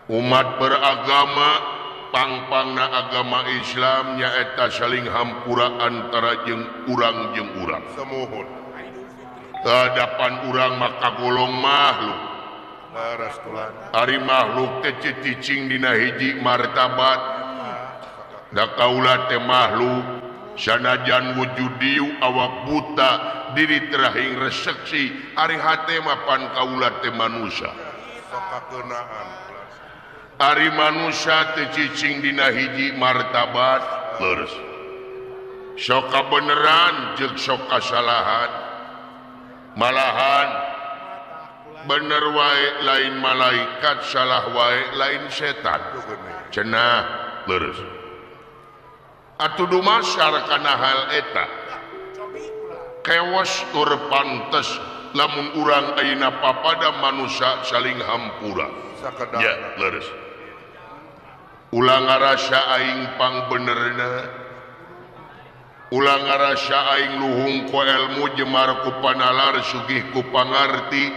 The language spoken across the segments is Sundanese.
umat beragama pangpangna agama Islam nyaeta saling hampura antara jeung urang jeung urang semuhun hadapan urang maka golong makhluk laras tulan ari makhluk teh cicing dina hiji martabat da kaula teh makhluk sanajan wujud diu awak buta diri terahing reseksi ari hate mah pan kaula teh manusia sok kakeunaan ari manusia teh cicing dina hiji martabat leres sok kabeneran jeung sok kasalahan malahan bener wae lain malaikat salah wae lain setan cenah leres atuh dumasar kana hal eta kewas tur pantes lamun urang ayeuna papada manusia saling hampura ya leres ulang ngarasa aing pang benerna ulang ngarasa aing luhung ku ilmu jemar ku panalar sugih ku pangarti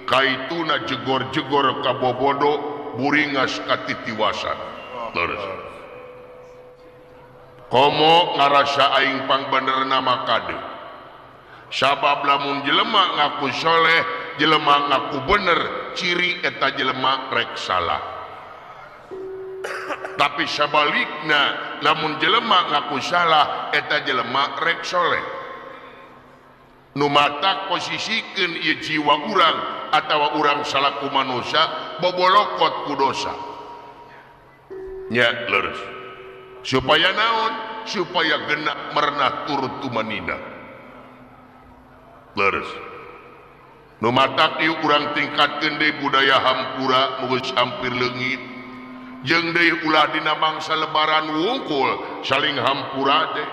kaituna jegor-jegor ka bobodo buringas ka titiwasan leres komo ngarasa aing pang benerna makade sabab lamun jelema ngaku soleh jelema ngaku bener ciri eta jelema rek salah tapi sabalikna lamun jelema ngaku salah eta jelema rek soleh nu mata posisikeun ieu jiwa urang atawa urang salaku manusia bobolokot ku dosa nya leres supaya naon supaya genap merenah turut tumanina leres nu matak ieu urang tingkatkeun deui budaya hampura mugus hampir leungit jeung deui ulah dina mangsa lebaran wungkul saling hampura teh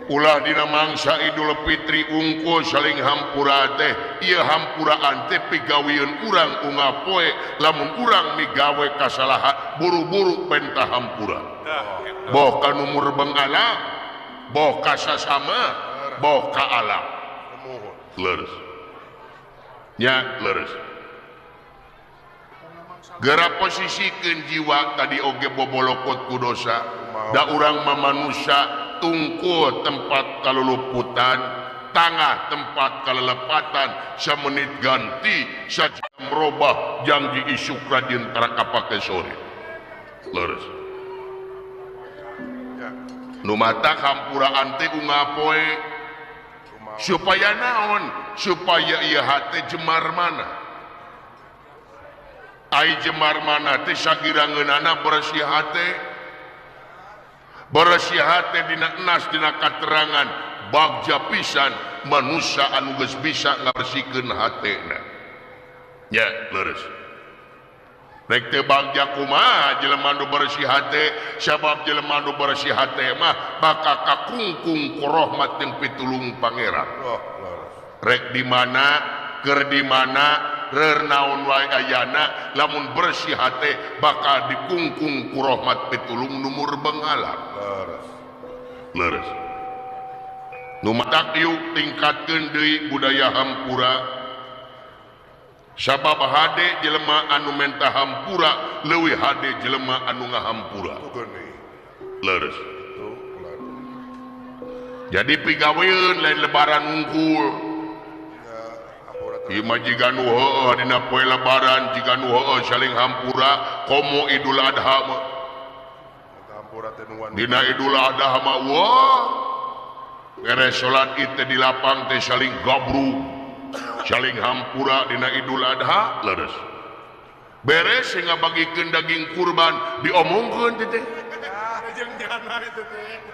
ulah dina mangsa Idul Fitri wungkul saling hampura teh ieu hampuraan teh pigawieun urang unggal poe lamun urang migawe kasalahan buru-buru pentah hampura boh ka numur bengalam boh ka sasama boh ka alam leres nya leres geura posisikeun jiwa tadi oge bobolokot ku dosa da urang mah manusia tungkul tempat kaluluputan tangah tempat kalelepatan samenit ganti sajam merubah janji isuk rajin tara kapake sore leres nu matak hampuraan teh ungapoe supaya naon supaya ieu hate jemar mana ai jemar mana teh sagirangeunana bersih hate dina enas dina katerangan bagja pisan manusia anu geus bisa ngabersihkeun hatena nya leres rek teu bagja kumaha jelema nu bersih hate sabab jelema nu bersih hate mah bakal kakungkung ku rahmat jeung pitulung pangeran rek di mana keur di mana reur naon wae ayana lamun bersih hate bakal dikungkung ku rahmat pitulung numur bengalam leres nu matak ieu tingkatkeun deui budaya hampura sabab hade jelema anu menta hampura leuwih hade jelema anu ngahampura leres jadi pigaweun lain lebaran unggul ieu mah jiga nu heueuh dina poe lebaran jiga nu heueuh saling hampura komo Idul Adha mah dina Idul Adha mah wah beres salat Id teh di lapang teh saling gabruk saling hampura dina Idul Adha leres beres sehingga bagikeun daging kurban diomongkeun teh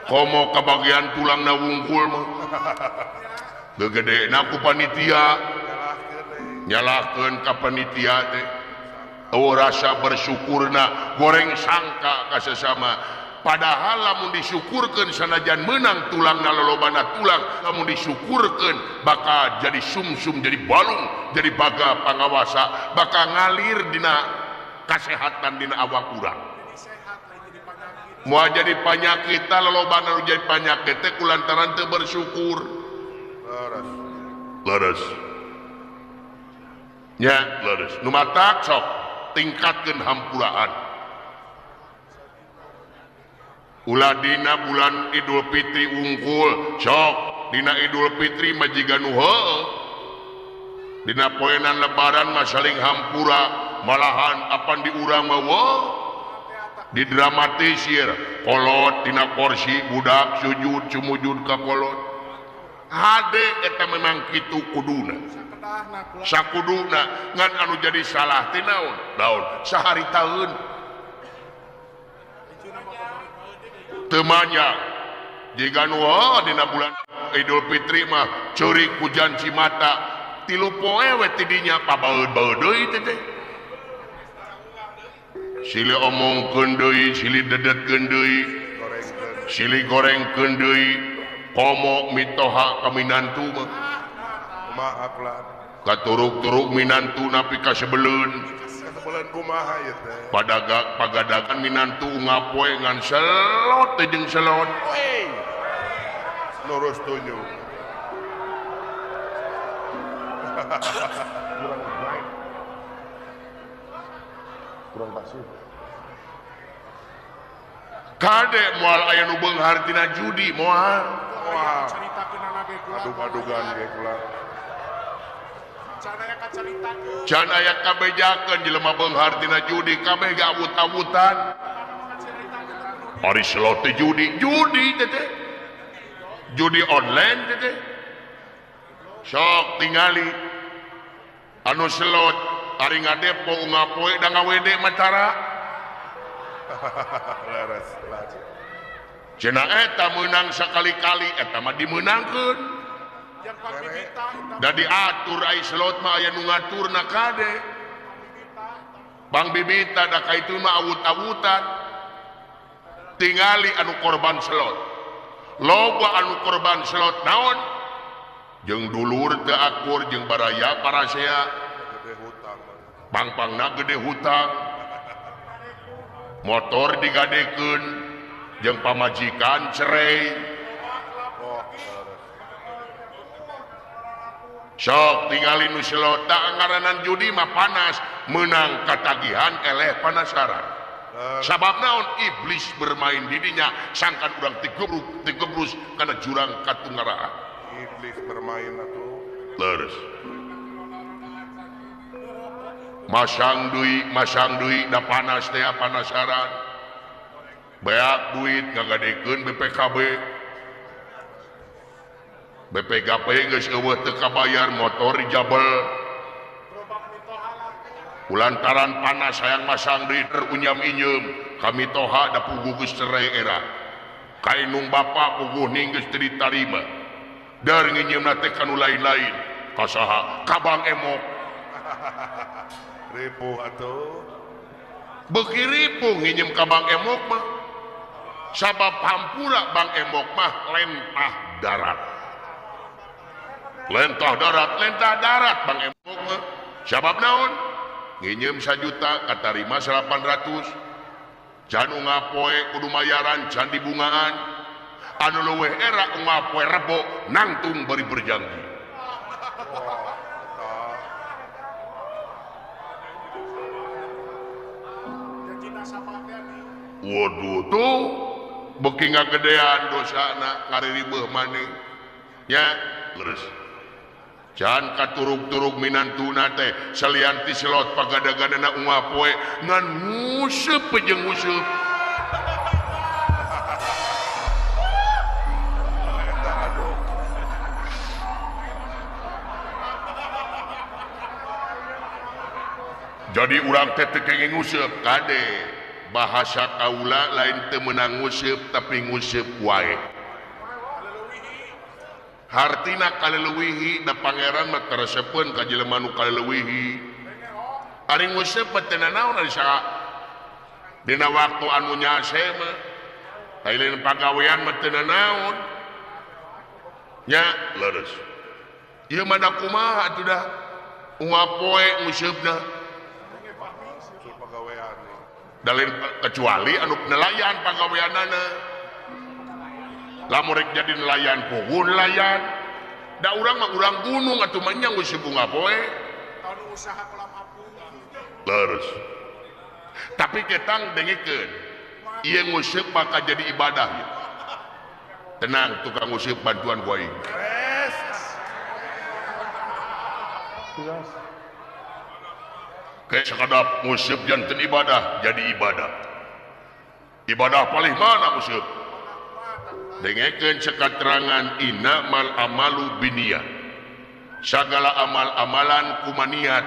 komo kabagian tulangna wungkul mah gegedena ku panitia nyalakeun ka panitia teh rasa bersyukurna goreng sangka ka sesama padahal lamun disyukurkeun sanajan menang tulangna lolobana tulang lamun disyukurkeun bakal jadi sumsum jadi balung jadi baga pangawasa bakal ngalir dina kasehatan dina awak urang moal jadi panyakit lolobana nu jadi panyakit teh kulantaran teu bersyukur leres nya leres nu matak sok tingkatkeun hampulaan ulah dina bulan Idul Fitri unggul sok dina Idul Fitri majiga nu heueuh dina poenan lebaran mah saling hampura malahan apan di urang mah wah didramatisir kolot dina kursi budak sujud sumujud ka kolot hade eta memang kitu kuduna sakuduna ngan anu jadi salah ti naon daun saharitaeun teu manyang jiga nu dina bulan Idul Fitri mah ceurik hujan cimata 3 poe we tidinya pabaeud-baeud deui teh silih omongkeun deui silih dedetkeun deui silih gorengkeun deui komo mitoha ka minantu mah maaf lah katuruk-turuk minantu napi ka sebeleun bulan kumaha ya teh pagadagan minantu ngapoe ngan selot teh jeung selot lurus tunjuk kurang pasif kade moal aya nu beunghar tina judi moal adug-adugan ge kula can aya kabejakeun jelema beunghar tina judi kabeh ge awut-awutan ari selot teh judi teh judi online teh sok tingali anu selot ari ngadepo ngapoe da ngawede matara laras cenah eta meunang sakali-kali eta mah dimeunangkeun da diatur ai selot mah aya nu ngaturna kade Bang Bibita da kaitu mah awut-awutan tingali anu korban selot loba anu korban selot naon jeung dulur teu akur jeung baraya parasea gede hutang pang-pangna gede hutang motor digadekeun jeung pamajikan cerai sok tingali nu selot da ngaranan judi mah panas menang katagihan eleh panasaran sabab naon iblis bermain di dinya sangkan urang tigebrus kana jurang katungaraan iblis bermain atuh leres masang duit da panas teh panasaran beak duit ngagadekeun BPKB geus eueuh teu kabayar motor dijabel kulantaran panas hayang masang duit terunyam-inyem kami toha da puguh geus cerai era kainung bapa puguh ning geus teu ditarima dar nginyeumna teh kanu lain-lain kasaha ka Bang Emok ripuh atuh beuki ripuh nginjem ka Bang Emok mah sabab hampura Bang Emok mah lentah darat Bang Emok mah sabab naon nginjem 1 juta katarima 800 can ngapoe kudu mayaran can dibungaan anu leuwih era ngapoe rebo nangtung bari berjanji waduh tuh beuki ngagedean dosana kariribeuh maneh nya leres can katuruk-turuk minantuna teh salianti selot pagadaganana ngapoe ngan nguseup jeung nguseup jadi urang teh teu kenging nguseup kade bahasa kaula lain teu meunang nguseup tapi nguseup wae hartina kaleuwih da pangeran mah teresepeun ka jelema nu kaleuwih ari nguseup teh naon ari saha dina waktu anu nyase mah lain pagawean mah teu naon nya leres ieu mah da kumaha atuh da ngapoe nguseupeuna pagawean dalin kecuali anu nelayan pagaweanana lamun rek jadi nelayan puguh nelayan da urang mah urang gunung atuh mah nya geus bunga poe leres tapi ketang dengikeun ieu nguseup bakal jadi ibadah ya. Tenang tukang nguseup bantuan ku aing kayak sekadap nguseup janten ibadah jadi ibadah paling mana nguseup dengekeun sekaterangan innamal amalu binniat sagala amal-amalan kumaniat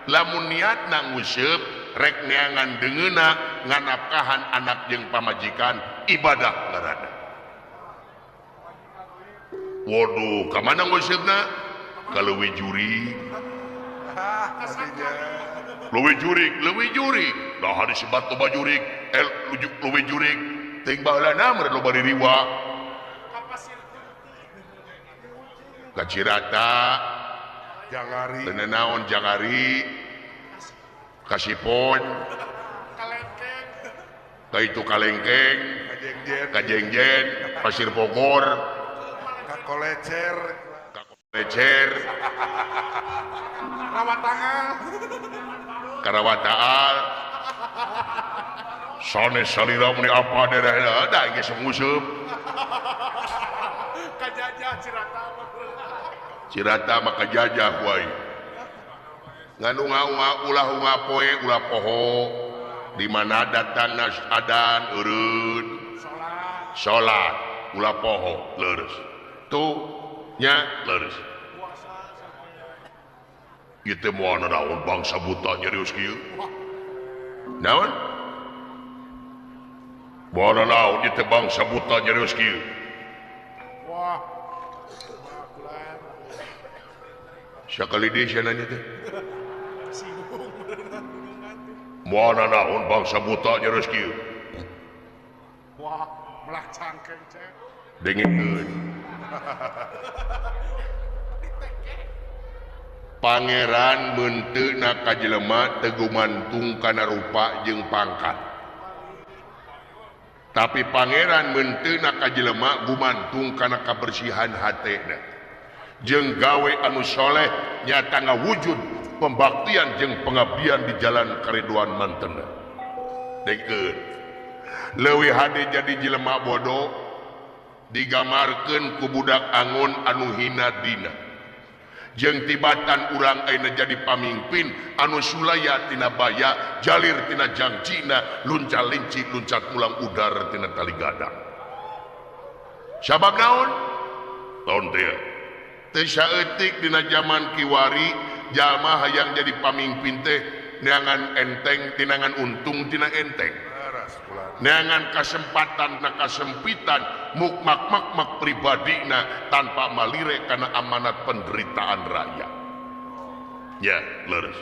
lamun niatna nguseup rek neangan dengeuna nganapkahan anak jeung pamajikan ibadah ngaranna waduh kamana nguseupeuna ka leuwih jurig leuwih jurig dah disebat loba jurig leuwih jurig teuing baheulana meureun loba diriwa ka Cirata Jangari tenenaon Jangari Kasipon ka itu Kalengkeng Kajengjen Pasir Bogor Kakolecer Karawataal sanes salira meni apa daerah da geus nguseup kajajah Cirata maka jajah wae nganu ulah poe ulah poho di mana datang adan eureun salat ulah poho leres tuh nya leres ieu teh moal naon bangsa buta nyerius kieu naon moal naon ieu teh bangsa buta nyerius kieu sakali dia sia nanya teh moal naon bangsa buta nyerius kieu wah melah cangkeung cek dengikeun Pangeran menteuna ka jelema teu gumantung kana rupa jeung pangkat tapi pangeran menteuna ka jelema gumantung kana kabersihan hatena jeung gawe anu soleh nyata ngawujud pembaktian jeung pengabdian di jalan karidhoan mantena dengkeun leuwih hade jadi jelema bodoh digamarkeun ku budak angon anu hina dina jeung tibatan urang ayeuna jadi pamimpin anu sulaya tina baya jalir tina jangjina luncal-lincik luncat mulang udar tina tali gadang sabab naon taun teh teu saeutik dina zaman kiwari jalma hayang jadi pamimpin teh neangan enteng tinangan untung tina enteng neangan kasempatan na kasempitan mukmak pribadina tanpa malire karena amanat penderitaan rakyat ya leres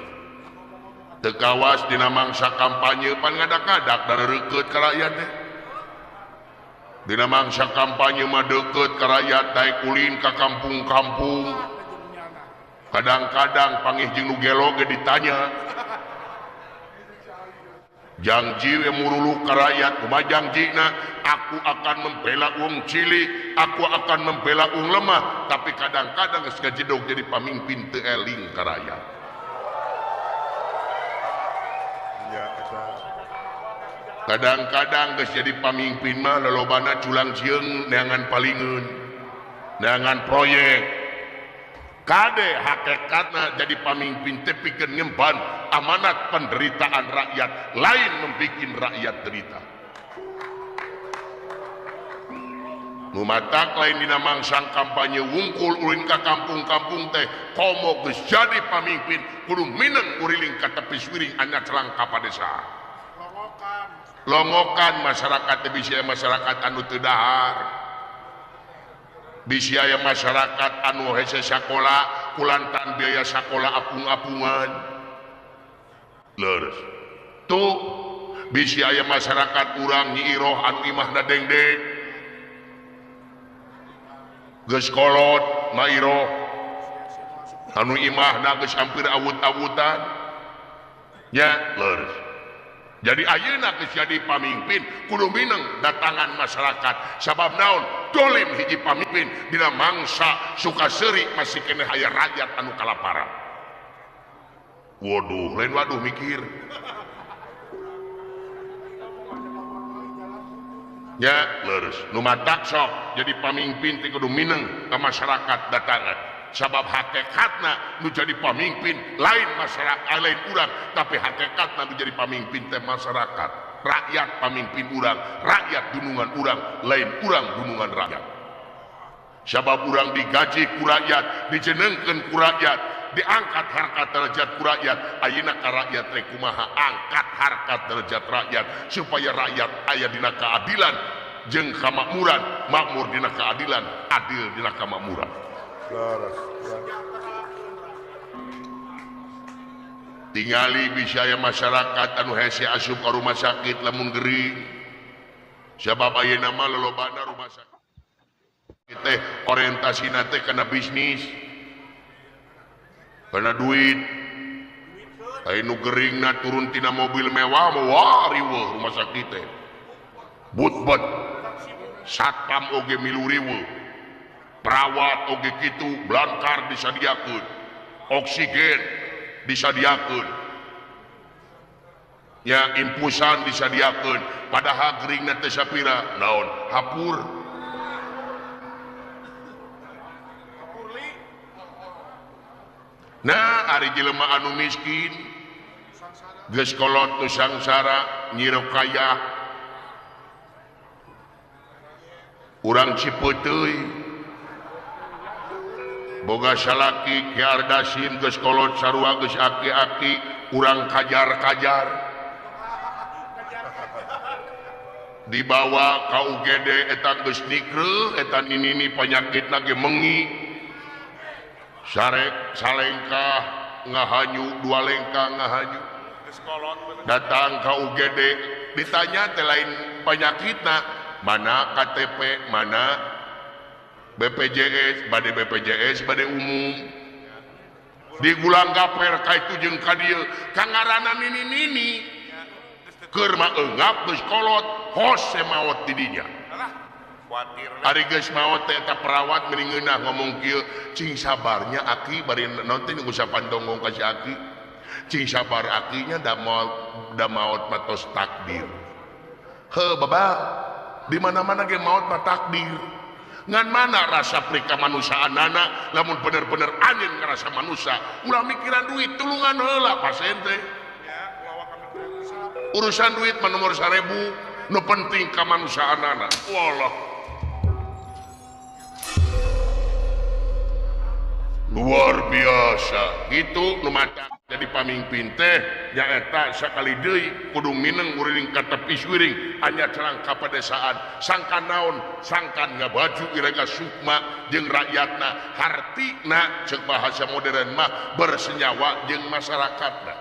teu kawas dina mangsa kampanye pan ngadak-ngadak dan reukeut ka rakyat teh dina mangsa kampanye mah deukeut ka rakyat daek ulin ka kampung-kampung kadang-kadang panggih jeung nu gelo ge ditanya janji yang murulu ke rakyat kumaha janjina aku akan membela uang cilik aku akan membela uang lemah tapi kadang-kadang geus ngajedog jadi pamimpin teu eling ka rakyat ya eta kadang-kadang geus jadi pamimpin mah lolobana culang cieung neangan palingeun neangan proyek kade hakikatna jadi pamimpin teh pikeun ngemban amanat penderitaan rakyat lain membikin rakyat derita numatak lain dina mangsang kampanye wungkul ulin ka kampung-kampung teh komo geus jadi pamimpin kudu mineng uriling ka tepi wiring anya celang ka padesa longokan masyarakat teh bisa masyarakat anu teu dahar bisi aya masyarakat anu hese sakola kulantan biaya sakola apung-apungan leres tuh bisi aya masyarakat urang Nyi Iroh anu imahna dengdeng geus kolot Ma Iroh anu imahna geus hampir awut-awutan nya leres jadi ayeuna geus jadi pamimpin kudu mineng datangan masyarakat sabab naon dolim hiji pamimpin dina mangsa suka seuri masih kena aya rakyat anu kalaparan waduh lain waduh mikir ya leres nu matak sok jadi pamimpin ti kudu mineng ka masyarakat datangan sabab hakikatna nu jadi pamimpin lain masyarakat lain urang tapi hakikatna nu jadi pamimpin teh masyarakat rakyat pamimpin urang rakyat dunungan urang lain urang dunungan rakyat sabab urang digaji ku rakyat dijenengkeun ku rakyat diangkat harkat derajat ku rakyat ayeuna ka rakyat teh kumaha angkat harkat derajat rakyat supaya rakyat aya dina keadilan jeung kamakmuran makmur dina keadilan adil dina kamakmuran leres tingali bisa aya masyarakat anu hese asup ka rumah sakit lamun gering sabab ayeuna mah lolobana rumah sakit teh orientasina teh kana bisnis kana duit anu geringna turun tina mobil mewah mah riweuh rumah sakit teh butbet satpam oge milu riweuh perawat oge kitu blankar disadiakeun oksigen disadiakeun ya impusan disadiakeun padahal geringna teh sapira naon hapur nah ari jelema anu miskin geus kolot tu sangsara nyirok kaya urang Cipeuteui boga salaki Ki Ardasin geus kolot sarua geus aki-aki urang kajar-kajar dibawa ka UGD eta geus nikreuh eta nini panyakitna ge mengi sarek salengkah ngahanyu dua lengkah ngahanyu datang ke UGD ditanya teh lain penyakitna mana KTP mana BPJS bade umum digulang gaper ka itu jeung ka dieu kangarana nini keur mah eungap geus kolot hose maot di dinya ari geus maot teh eta perawat mending ngeunah ngomong kieu cing sabarnya aki bari nanti nu usapan dongong ka si aki cing sabar akinya da maot matos takdir heuh baba di mana-mana ge maot mah takdir ngan mana rasa prika manusiaanana lamun bener-bener anjeun ngarasa manusia ulah mikiran duit tulungan heula pasien teh urusan duit mah nomor 1000 nu penting kamanusiaanana wallah luar biasa gitu nu mata jadi pamimpin teh nyaeta sakali deui kudu mineng uring ka tepi suring anya cerang ka padesaan sangkan naon sangkan ngabaju irega sukma jeung rakyatna hartina ceuk bahasa modern mah bersenyawa jeung masyarakatna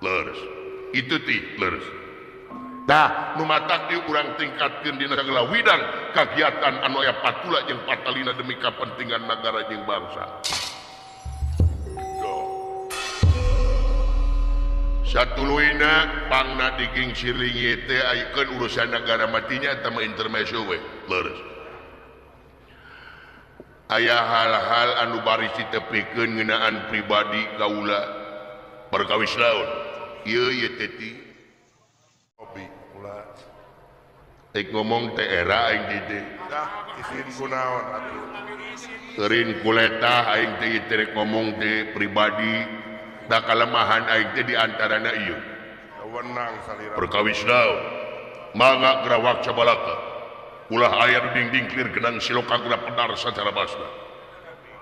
leres itu ti leres dah nu matak di urang tingkatkeun dina sagala widang kagiatan anu aya patula jeung patalina demi kapentingan negara jeung bangsa satuluina pangna diging siringi teh ayekeun urusan negara matinya eta mah intermezzo we leres aya hal-hal anu bari ditepikeun ngeunaan pribadi kaula perkawis laun ieu teh ti hobi ulah ngomong teh era aing teh dah isin kunaon atuh eureun kuleta aing teh terek ngomong teh pribadi da kalemahan aing teh di antarana ieu wenang salira perkawis naon mangga gerawak cabalaka ulah aya dinding clear genang siloka geura pedar sacara basna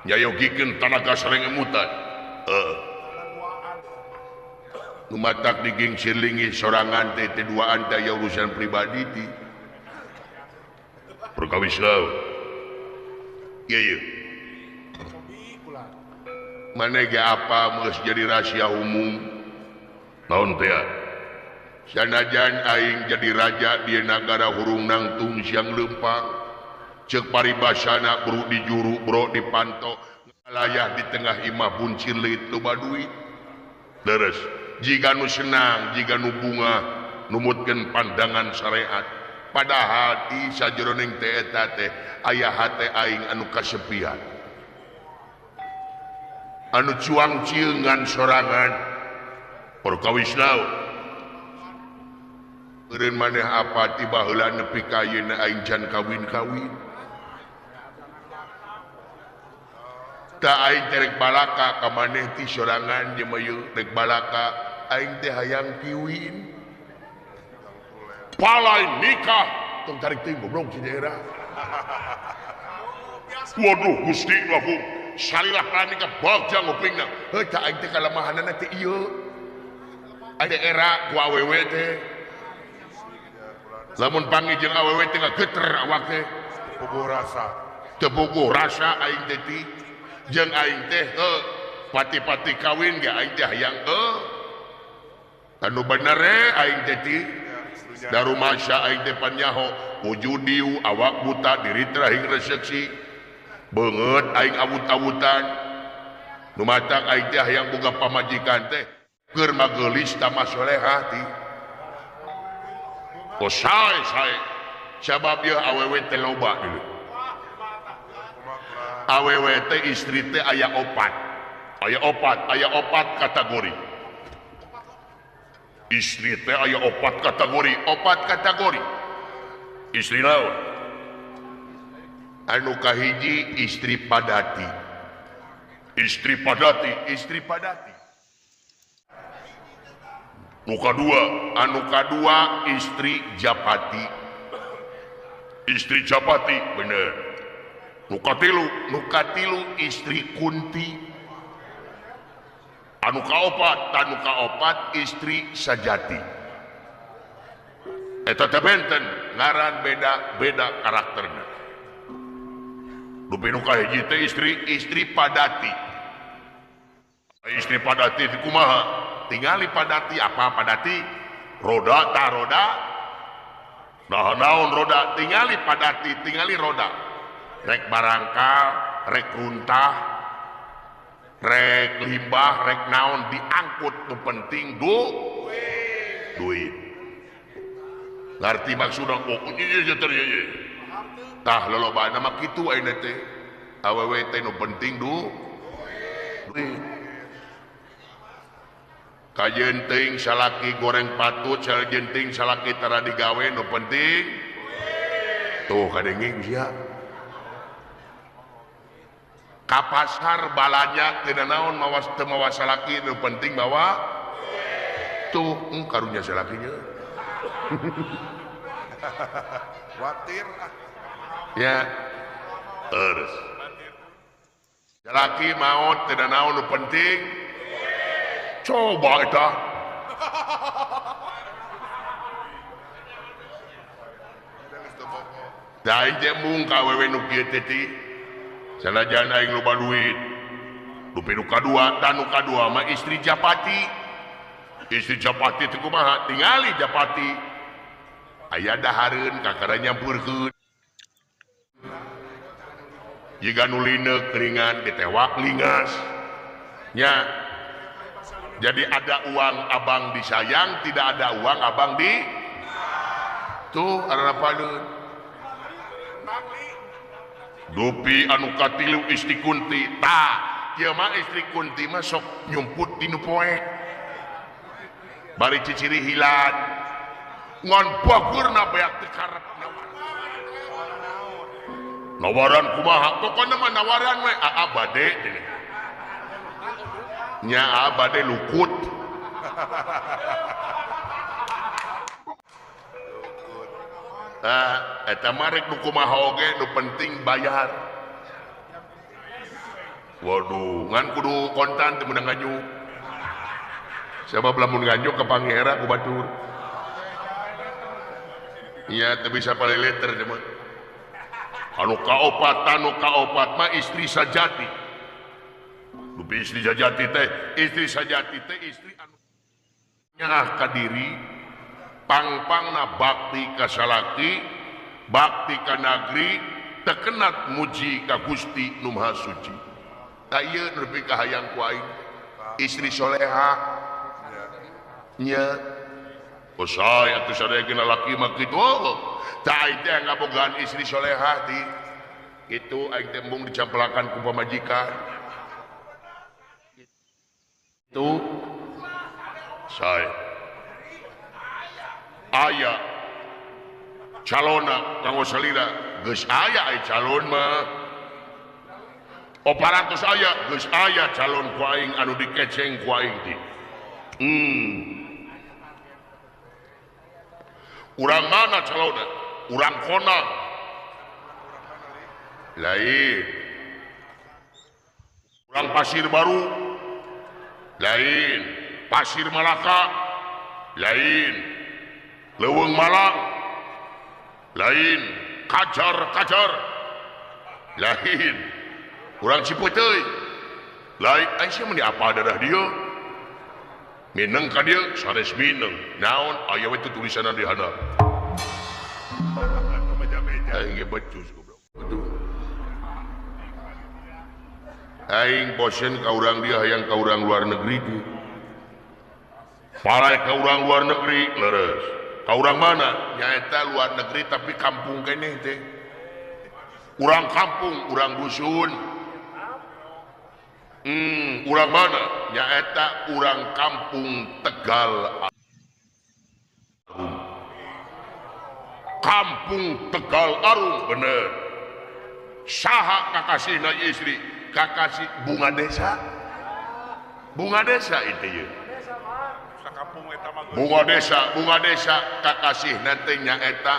nyayogikeun tanaga sareng emutan nu matak diging silingi sorangan teh duaan teh aya urusan pribadi ti perkawis naon ieu mana ge apa meus jadi rahasia umum naon teh sanajan aing jadi raja di negara hurung nangtung siang lempang ceuk paribasana bro di juru bro dipantau ngalayah di tengah imah buncir leuit loba duit leres jika nu senang jika nu bunga numutkeun pandangan syariat padahal di sajeroning teh eta teh aya hate aing anu kasepian anu cuang ciengan sorangan perkawis naon eureun maneh apa tiba heula nepi ka ayeuna aing can kawin-kawin da aing terek balaka ka maneh ti sorangan jeung mayu rek balaka aing teh hayang kiwin palai nikah tong tarik teuing goblok ci daerah waduh Gusti Lagung salilah kali nikah bagja ngupingna heuh da aing teh kalemahanna teh ieu ada era ku awewe teh lamun panggil jeung awewe teh geter awak teh Puguh rasa. tebuguh rasa aing teh ti jeung aing teh pati-pati kawin ge aing teh hayang anu bener aing teh ti daru masa aing teh panyaho wujudiu awak buta diri terakhir resepsi beungeut aing awut-awutan nu matak aing teh hayang boga pamajikan teh keur magelis tamah solehah ti sae sabab ieu awewe teh loba dulu awewe teh istri teh aya opat kategori istri teh aya opat kategori istri naon anu kahiji istri padati anu kadua istri japati bener nu katilu istri kunti anu kaopat istri sajati eta teh benten ngaran beda karakterna dupi nu kahiji teh istri padati itu kumaha tingali padati apa padati roda ta roda nah naon roda tingali padati tingali roda rek barangkal rek runtah rek limbah rek naon diangkut nu penting duit ngarti maksudna ieu tah lolobana mah kitu ayeuna teh awewe teh nu penting duit kajenting salaki goreng patut sajenting salaki tara digawe nu penting tuh kadenging sia ka pasar balanya teu naon mawas teu mawa salaki nu penting bawa tuh karunya salakinya Watir. ya terus salaki maot teu naon nu penting coba eta da aing teh mung ka awewe nu kieu teh ti sanajan aing loba duit dupi nu kadua mah istri japati teh kumaha tingali japati aya dahareun kakara nyampurkeun jiga nu lineuk keringan ditewak lingas nya jadi ada uang abang disayang, tidak ada uang abang di tuh arana padeun dupi anu katilu istri kunti tah ieu mah istri kunti mah sok nyumput dinu poe bari ciciri hilan ngon bagurna beak teu karep nawaran kumaha pokona mah nawaran we aa bade cenah nya abade lukut eta marek nu kumaha oge nu penting bayar waduh ngan kudu kontan teu meunang nganyuk sabab lamun nganyuk ka pangera ku batur iya teu bisa paleleter teh mah anu kaopat mah istri sajati dupi istri sajati teh istri anu nyerah ka diri pangpangna bakti ka salaki bakti ka nagri tekenat muji ka Gusti nu Maha Suci ta ieu nepi ka hayang ku aing istri solehah nya usai atuh sadayana laki mah kitu ta aing teh ngabogaan istri solehah ti kitu aing teh mung dicamplakan ku pamajikan itu saya aya calona kanggo salira geus aya calon mah 400 aya geus aya calon ku aing anu dikeceng ku aing ti urang mana calona urang konang lain urang Pasir Baru lain Pasir Malaka lain Leuweung Malang lain Kajar lain urang Cipeuteui lain aisyah meni apa dadah dia mineng ka dia sanes mineng naon aya we tulisan di handap aing ge becus goblok aing bosen ka urang dia hayang ka urang luar negeri dia palai ka urang luar negeri leres ka urang mana nyaeta luar negeri tapi kampung keneh teh urang kampung urang dusun urang mana nyaeta urang kampung Tegal Arum kampung Tegal Arum bener saha kakasihna istri kakasih bunga desa itu ya bunga desa kakasih nanti nyaeta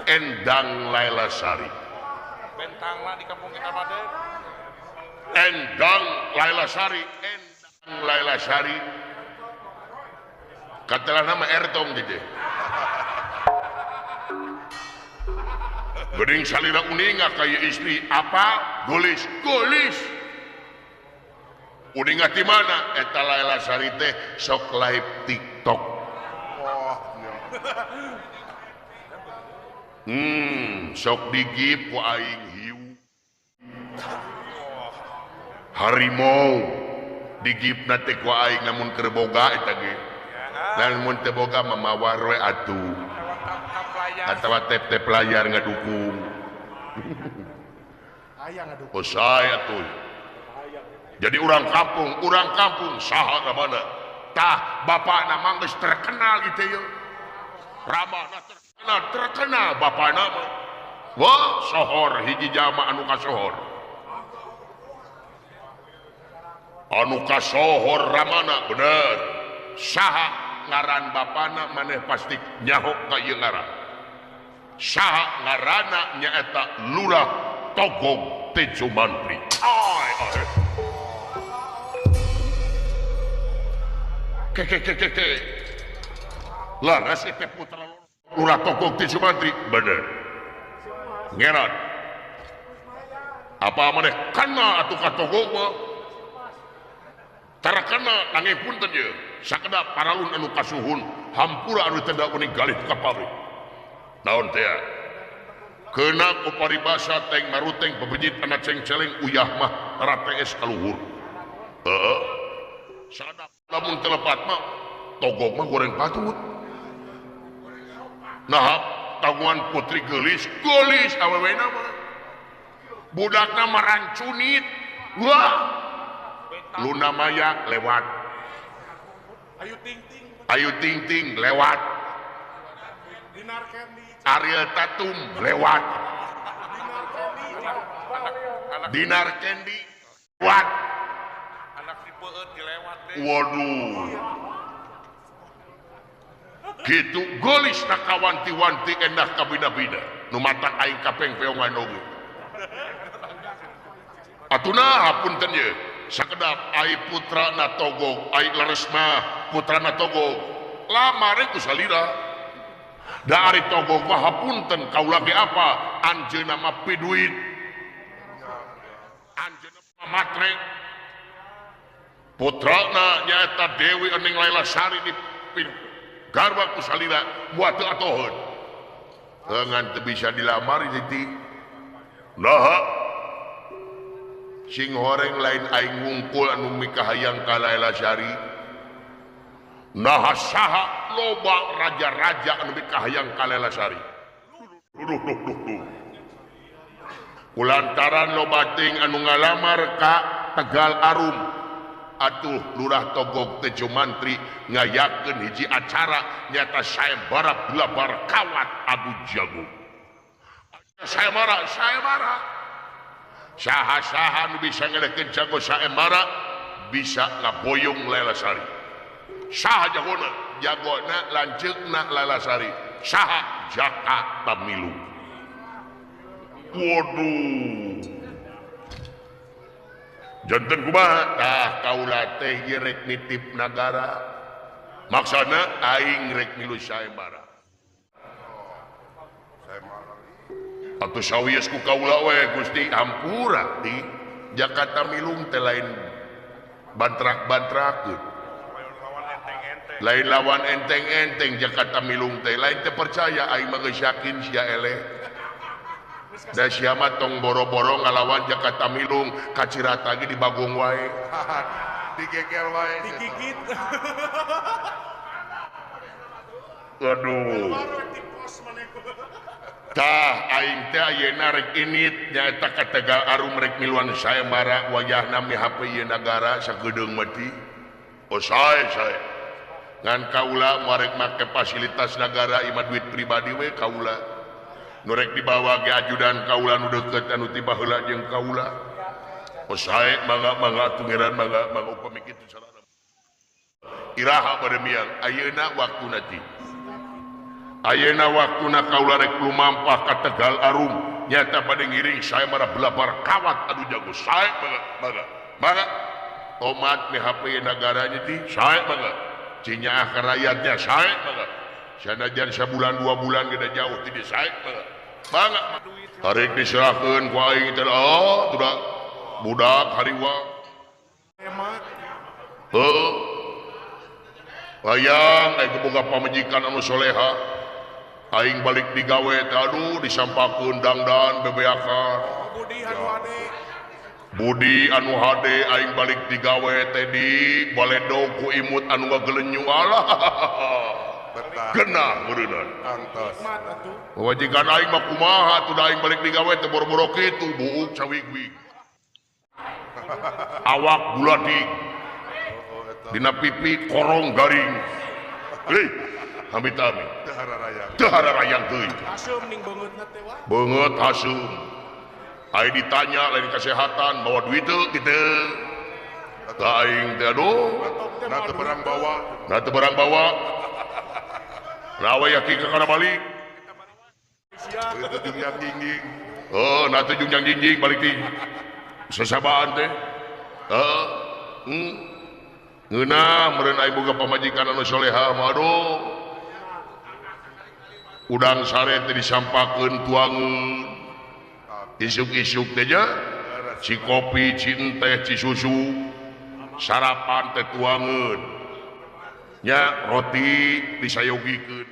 Endang Laila Sari bentang lah di kampung kita mah Endang Laila Sari katalah nama Ertong gitu geuning salira uninga kaya istri apa golis uninga di mana eta Laila Sari teh sok live TikTok sok digip ku aing hiu harimau digipna teh ku aing namun keur boga eta ge namun teu boga mamawar we atuh atawa tep-tep layar ngadukung aya ngadukung usai atuh jadi urang kampung saha mana tah bapakna mah geus terkenal gitu ya ramana terkenal bapakna mah wah sohor hiji jama anu kasohor ramana bener saha ngaran bapana maneh pasti nyaho ka ieu ngaran saha ngaranna nyaeta Lurah Togog Tejo Mantri ke laras teh putra Lurah Togog Tejo Mantri bener ngeran apa maneh kana atuh ka Togog mah terkena nanging punten ye sakedap paralun anu kasuhun hampura anu tenda uning galih ka pabrik naon teh kena ku paribasa teng maruteng pebejit anak ceng-celeng uyah mah ratees kaluhur sakedap lamun telepat mah Togog mah goreng patut nah taguan putri gelis awewena mah budakna marancunit wah Luna Maya lewat Ayu Ting Ting lewat Ariel Tatum lewat Dinar Candy lewat anak si Peut dilewat deh waduh gitu golis na kawanti-wanti endah kabina-bina nu mata aing kapeng peongan oge atuna hapunten ye sakedap ai putra na Togog ai Laresma putra na Togog lamare ku salira da ari Togog mah hapunten kaula ge apa anjeunna mah piduit anjeunna mah matre putrana nyaeta Dewi Ening Laila Sari di garwa ku salira buat teu atoheun ngan teu bisa dilamar jadi nah sing horeng lain aing ngungkul anu mikahayang ka Laila Sari nah saha loba raja-raja anu mikahayang ka Laila Sari kulantaran loba ting anu ngalamar ka Tegal Arum atuh lurah togog teh mantri ngayakeun hiji acara nyata sayembara belabar kawat adu jago. Sayembara saha-saha nu bisa ngelekeun jago sayembara bisa ngaboyong Lelasari. Saha jagona lanceukna Lelasari. Saha Jaka Tamilu. Waduh. Janten kumaha tah kaula teh rek nitip nagara. Maksana aing rek milu sayembara. Atuh sawios ku kaula we Gusti hampura di Jakarta Milung teh lain bantrak-bantrakeun. Lain lawan enteng-enteng Jakarta Milung teh lain teh percaya aing mah geus yakin sia eleh. Da sia mah tong boro-boro ngalawan Jakarta Milung ka Cirata ge di Bagong wae. Digeger wae. digigit Waduh. Tah aing teh ayeuna rek init nyaeta ka Tegal Arum rek miluan sayembara wayahna mihap ieu nagara sagedeung mati. Oh sae. Ngan kaula marek make fasilitas negara imah duit pribadi we kaula. Nu rek dibawa ge ajudan kaula nu deukeut anu tiba heula jeung kaula. Oh sae mangga tungeran mangga upami kitu sarana. Iraha bade miang ayeuna waktuna ti. Ayeuna waktuna kaula rek lumampah ka Tegal Arum nyata bade ngiring sayembara belabar kawat adu jago sae mangga tomat mihap ieu nagaranya ti sae mangga cinyaah ka rakyatnya sae mangga sanajan sabulan 2 bulan geda jauh ti sae mangga tarik diserahkeun ku aing teh tuda budak hariwa hemat heuh hayang aing boga pamajikan anu soleha aing balik digawe teh aduh disampakeun dangdan bebeakan Budi anu hade aing balik digawe teh di baledog ku imut anu ngagelenyu alah Betah. genah meureunna Antos. hemat atuh wajikan aing mah kumaha tuh aing balik digawe teh boro-boro kitu buuk cawig-wig awak buladik dina pipi korong garing amit-amit teu hararayang teuing asem ning beungeutna teh wah beungeut haseum aya ditanya lain kesehatan bawa duit teu kitu da aing teh aduh Nah teu barang bawa. nah teu barang bawa rawe yaki ka kana balik Itu jeung jingjing. oh nah teu jungjang jingjing balik ti sesabaan teh ngeunah meureun aing boga pamajikan anu soleha mah aduh udang sare teh disampakeun tuangeun isuk-isuk teh nya ci kopi ci teh ci susu sarapan teh tuangeun nya roti disayogikeun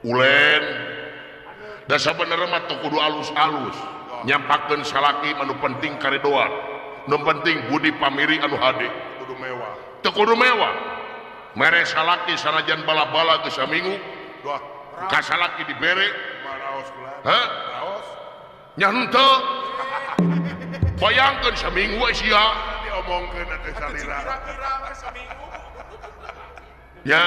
ulen da sabenerna mah teu kudu alus-alus nyampakeun salaki anu penting karedoan nu penting budi pamiri anu hade Kudu mewah. teu kudu mewah mere salaki sanajan bala-bala geus saminggu Doa. ka salaki dibere Maraos ulah. hah Raos. nya henteu bayangkeun saminggu we sia Diomongkeun atuh salira. kira-kira we seminggu ya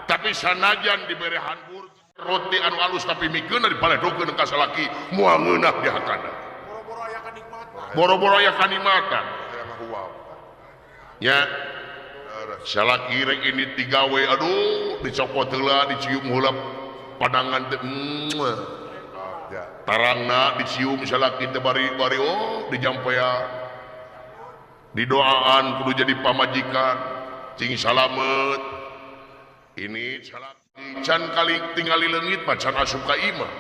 tapi sanajan dibere hanbur roti anu alus tapi mikeun dipaledogkeun ka salaki moal ngeunah di hakana boro-boro aya kanikmatan boro-boro aya kanikmatan Aya ngahuwau. nya salaki rek ini digawe aduh dicopot heula dicium heula padangan teh Ya. tarangna dicium salaki teh bari-bari oh dijampea didoaan kudu jadi pamajikan cing salamet ini salaki can kali tingali leungit macan asup ka imah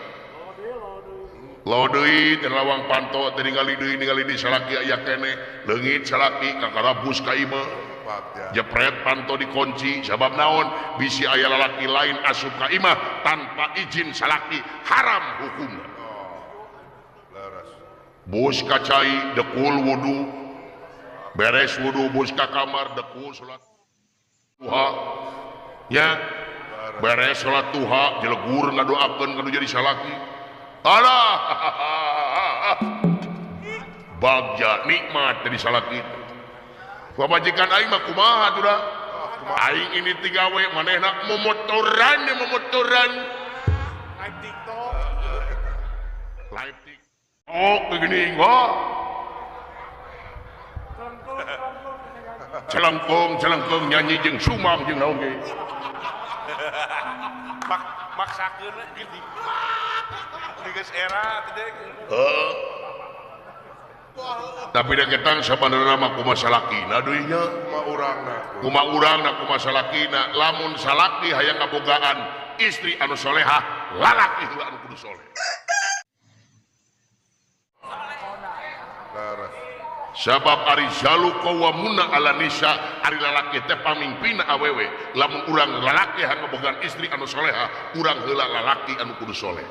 lo deui teh lawang panto teh ningali deui ningali di salaki aya kene leungit salaki kakarabus ka imah Ya. jepret panto dikunci sabab naon bisi aya lalaki lain asup ka imah tanpa izin salaki haram hukumna Leres. bus kacai dekul wudu beres wudu bus ka kamar dekul salat duha nya beres salat duha jelegur ngadoakeun kanu jadi salaki alah bagja nikmat dari salah kita. Pamajikan aing mah kumaha tuh dah? Aing ini 3 we manehna memotoran. Live TikTok. Live TikTok begini wah. Celengkung nyanyi jeung sumang jeung naon ge. Maksakeun gini. Geus era teh. Tapi da ketang sabanarna mah kumaha salakina deui nya. Kumaha urangna kumaha salakina. Lamun salaki hayang ngabogaan istri anu solehah, lalaki heula anu kudu soleh. Laras. Sabab ari jalu qawwamuna ala nisa, ari lalaki teh pamimpinna awewe. Lamun urang lalaki hayang ngabogaan istri anu solehah, urang heula lalaki anu kudu soleh.